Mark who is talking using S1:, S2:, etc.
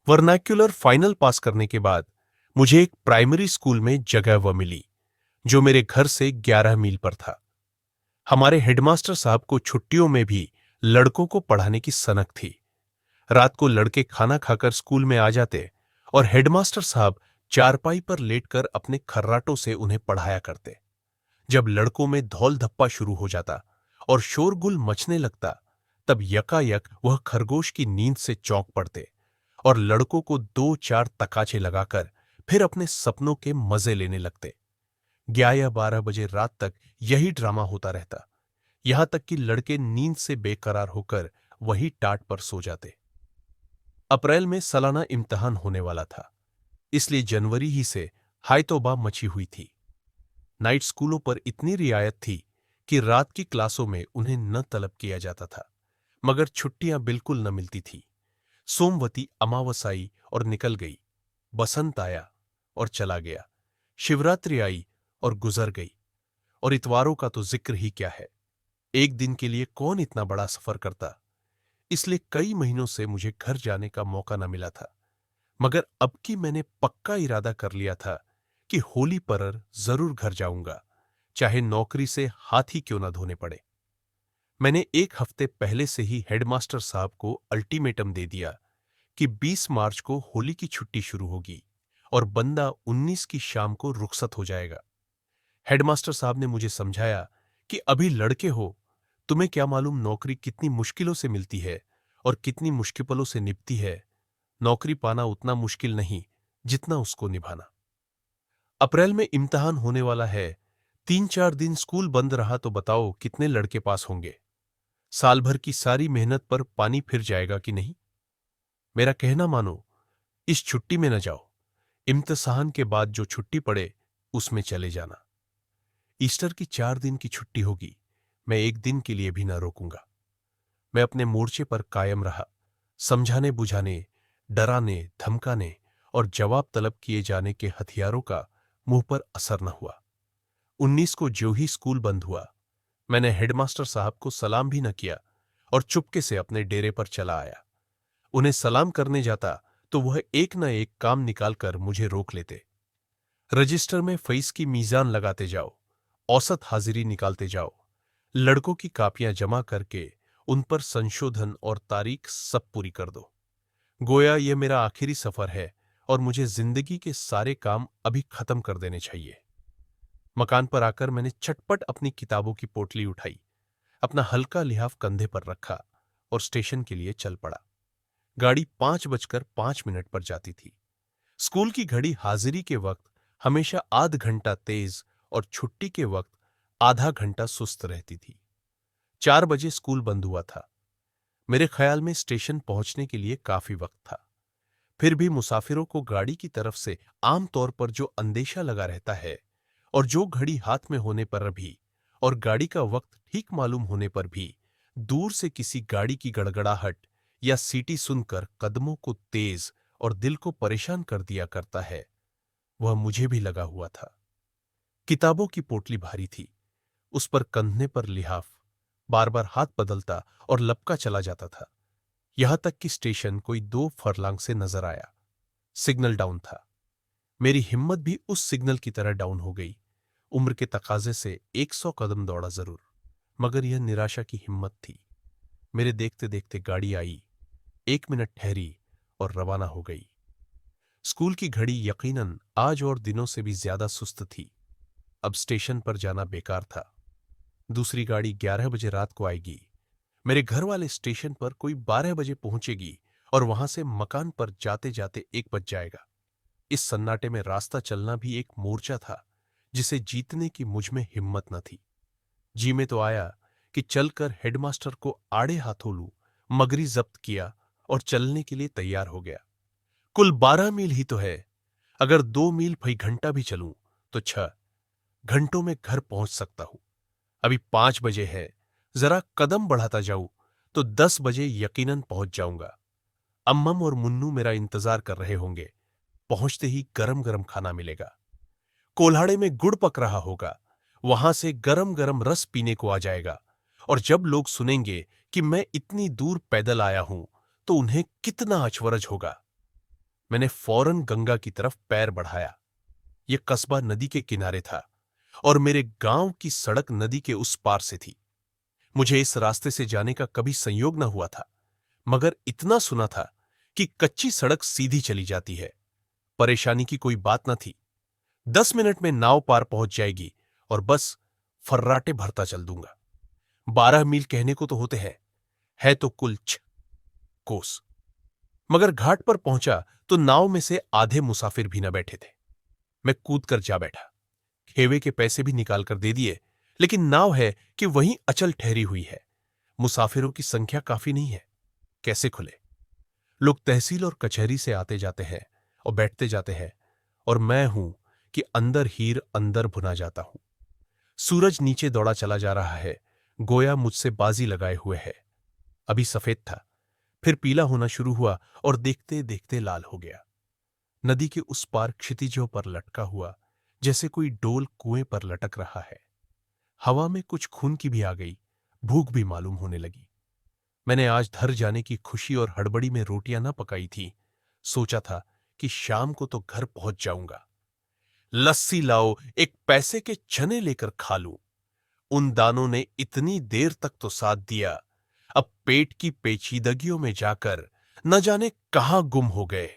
S1: Vernacular final पास करने के बाद मुझे एक प्राइमरी स्कूल में जगह मिली, जो मेरे घर से 11 मील पर था। हमारे हेडमास्टर साहब को छुट्टियों में भी लड़कों को पढ़ाने की सनक थी। रात को लड़के खाना खाकर स्कूल में आ जाते और हेडमास्टर साहब चारपाई पर लेटकर अपने खर्राटों से उन्हें पढ़ाया करते। जब लड़कों में धौल धप्पा शुरू हो जाता और शोरगुल मचने लगता, तब यकायक वह खरगोश की नींद से चौंक पड़ते और लड़कों को 2-4 तकाचे लगाकर फिर अपने सपनों के मजे लेने लगते। 11 या 12 बजे रात तक यही ड्रामा होता रहता, यहां तक कि लड़के नींद से बेकरार होकर वही टाट पर सो जाते। अप्रैल में सालाना इम्तिहान होने वाला था, इसलिए जनवरी ही से हाय तौबा मची हुई थी। नाइट स्कूलों पर इतनी रियायत थी कि रात की क्लासों में उन्हें न तलब किया जाता था, मगर छुट्टियां बिल्कुल न मिलती थी। सोमवती अमावस आई और निकल गई, बसंत आया और चला गया, शिवरात्रि आई और गुजर गई, और इतवारों का तो जिक्र ही क्या है। एक दिन के लिए कौन इतना बड़ा सफर करता। इसलिए कई महीनों से मुझे घर जाने का मौका न मिला था, मगर अब की मैंने पक्का इरादा कर लिया था कि होली पर जरूर घर जाऊंगा, चाहे नौकरी से हाथ ही क्यों न धोने पड़े। मैंने एक हफ्ते पहले से ही हेडमास्टर साहब को अल्टीमेटम दे दिया कि 20 मार्च को होली की छुट्टी शुरू होगी और बंदा 19 की शाम को रुखसत हो जाएगा। हेडमास्टर साहब ने मुझे समझाया कि अभी लड़के हो, तुम्हें क्या मालूम नौकरी कितनी मुश्किलों से मिलती है और कितनी मुश्किलों से निपटी है। नौकरी पाना उतना मुश्किल नहीं जितना उसको निभाना। अप्रैल में इम्तिहान होने वाला है, 3-4 दिन स्कूल बंद रहा तो बताओ कितने लड़के पास होंगे। साल भर की सारी मेहनत पर पानी फिर जाएगा कि नहीं। मेरा कहना मानो, इस छुट्टी में न जाओ। इम्तिहान के बाद जो छुट्टी पड़े उसमें चले जाना। ईस्टर की 4 दिन की छुट्टी होगी, मैं एक दिन के लिए भी न रोकूंगा। मैं अपने मोर्चे पर कायम रहा। समझाने बुझाने, डराने धमकाने और जवाब तलब किए जाने के हथियारों का मुंह पर असर न हुआ। 19 को जो ही स्कूल बंद हुआ, मैंने हेडमास्टर साहब को सलाम भी न किया और चुपके से अपने डेरे पर चला आया। उन्हें सलाम करने जाता तो वह एक न एक काम निकालकर मुझे रोक लेते। रजिस्टर में फीस की मीजान लगाते जाओ, औसत हाजिरी निकालते जाओ, लड़कों की कापियां जमा करके उन पर संशोधन और तारीख सब पूरी कर दो। गोया यह मेरा आखिरी सफर है और मुझे जिंदगी के सारे काम अभी खत्म कर देने चाहिए। मकान पर आकर मैंने चटपट अपनी किताबों की पोटली उठाई, अपना हल्का लिहाफ कंधे पर रखा और स्टेशन के लिए चल पड़ा। गाड़ी 5:05 पर जाती थी। स्कूल की घड़ी हाजिरी के वक्त हमेशा आध घंटा तेज और छुट्टी के वक्त आधा घंटा सुस्त रहती थी। 4 बजे स्कूल बंद हुआ था। मेरे ख्याल में स्टेशन पहुंचने के लिए काफी वक्त था। फिर भी मुसाफिरों को गाड़ी की तरफ से आमतौर पर जो अंदेशा लगा रहता है और जो घड़ी हाथ में होने पर भी और गाड़ी का वक्त ठीक मालूम होने पर भी दूर से किसी गाड़ी की गड़गड़ाहट या सीटी सुनकर कदमों को तेज और दिल को परेशान कर दिया करता है, वह मुझे भी लगा हुआ था। किताबों की पोटली भारी थी, उस पर कंधे पर लिहाफ, बार बार हाथ बदलता और लपका चला जाता था, यहां तक कि स्टेशन कोई 2 फरलांग से नजर आया। सिग्नल डाउन था। मेरी हिम्मत भी उस सिग्नल की तरह डाउन हो गई। उम्र के तकाजे से 100 कदम दौड़ा जरूर, मगर यह निराशा की हिम्मत थी। मेरे देखते देखते गाड़ी आई, 1 मिनट ठहरी और रवाना हो गई। स्कूल की घड़ी यकीनन आज और दिनों से भी ज्यादा सुस्त थी। अब स्टेशन पर जाना बेकार था। दूसरी गाड़ी 11 बजे रात को आएगी। मेरे घर वाले स्टेशन पर कोई 12 बजे पहुंचेगी और वहां से मकान पर जाते जाते 1 बज जाएगा। इस सन्नाटे में रास्ता चलना भी एक मोर्चा था, जिसे जीतने की मुझ में हिम्मत न थी। जी में तो आया कि चलकर हेडमास्टर को आड़े हाथों लूं, मगरी जब्त किया और चलने के लिए तैयार हो गया। कुल 12 मील ही तो है। अगर 2 मील फई घंटा भी चलूं तो 6 घंटों में घर पहुंच सकता हूं। अभी 5 बजे है, जरा कदम बढ़ाता जाऊं तो 10 बजे यकीनन पहुंच जाऊंगा। अम्मम और मुन्नू मेरा इंतजार कर रहे होंगे। पहुंचते ही गरम गरम खाना मिलेगा। कोल्हाड़े में गुड़ पक रहा होगा, वहां से गरम गरम रस पीने को आ जाएगा। और जब लोग सुनेंगे कि मैं इतनी दूर पैदल आया हूं, तो उन्हें कितना अचवरज होगा। मैंने फौरन गंगा की तरफ पैर बढ़ाया। यह कस्बा नदी के किनारे था और मेरे गांव की सड़क नदी के उस पार से थी। मुझे इस रास्ते से जाने का कभी संयोग न हुआ था, मगर इतना सुना था कि कच्ची सड़क सीधी चली जाती है। परेशानी की कोई बात न थी। 10 मिनट में नाव पार पहुंच जाएगी और बस फर्राटे भरता चल दूंगा। 12 मील कहने को तो होते हैं, है तो कुल 6 कोस। मगर घाट पर पहुंचा तो नाव में से आधे मुसाफिर भी न बैठे थे। मैं कूद कर जा बैठा। खेवे के पैसे भी निकाल कर दे दिए, लेकिन नाव है कि वहीं अचल ठहरी हुई है। मुसाफिरों की संख्या काफी नहीं है, कैसे खुले? लोग तहसील और कचहरी से आते जाते हैं और बैठते जाते हैं, और मैं हूं कि अंदर हीर अंदर भुना जाता हूं। सूरज नीचे दौड़ा चला जा रहा है, गोया मुझसे बाजी लगाए हुए है। अभी सफेद था, फिर पीला होना शुरू हुआ और देखते देखते लाल हो गया। नदी के उस पार क्षितिजों पर लटका हुआ जैसे कोई डोल कुएं पर लटक रहा है। हवा में कुछ खून की भी आ गई, भूख भी मालूम होने लगी। मैंने आज धर जाने की खुशी और हड़बड़ी में रोटियां न पकाई थी। सोचा था कि शाम को तो घर पहुंच जाऊंगा। लस्सी लाओ, एक पैसे के चने लेकर खा लूं। उन दानों ने इतनी देर तक तो साथ दिया, अब पेट की पेचीदगियों में जाकर न जाने कहां गुम हो गए।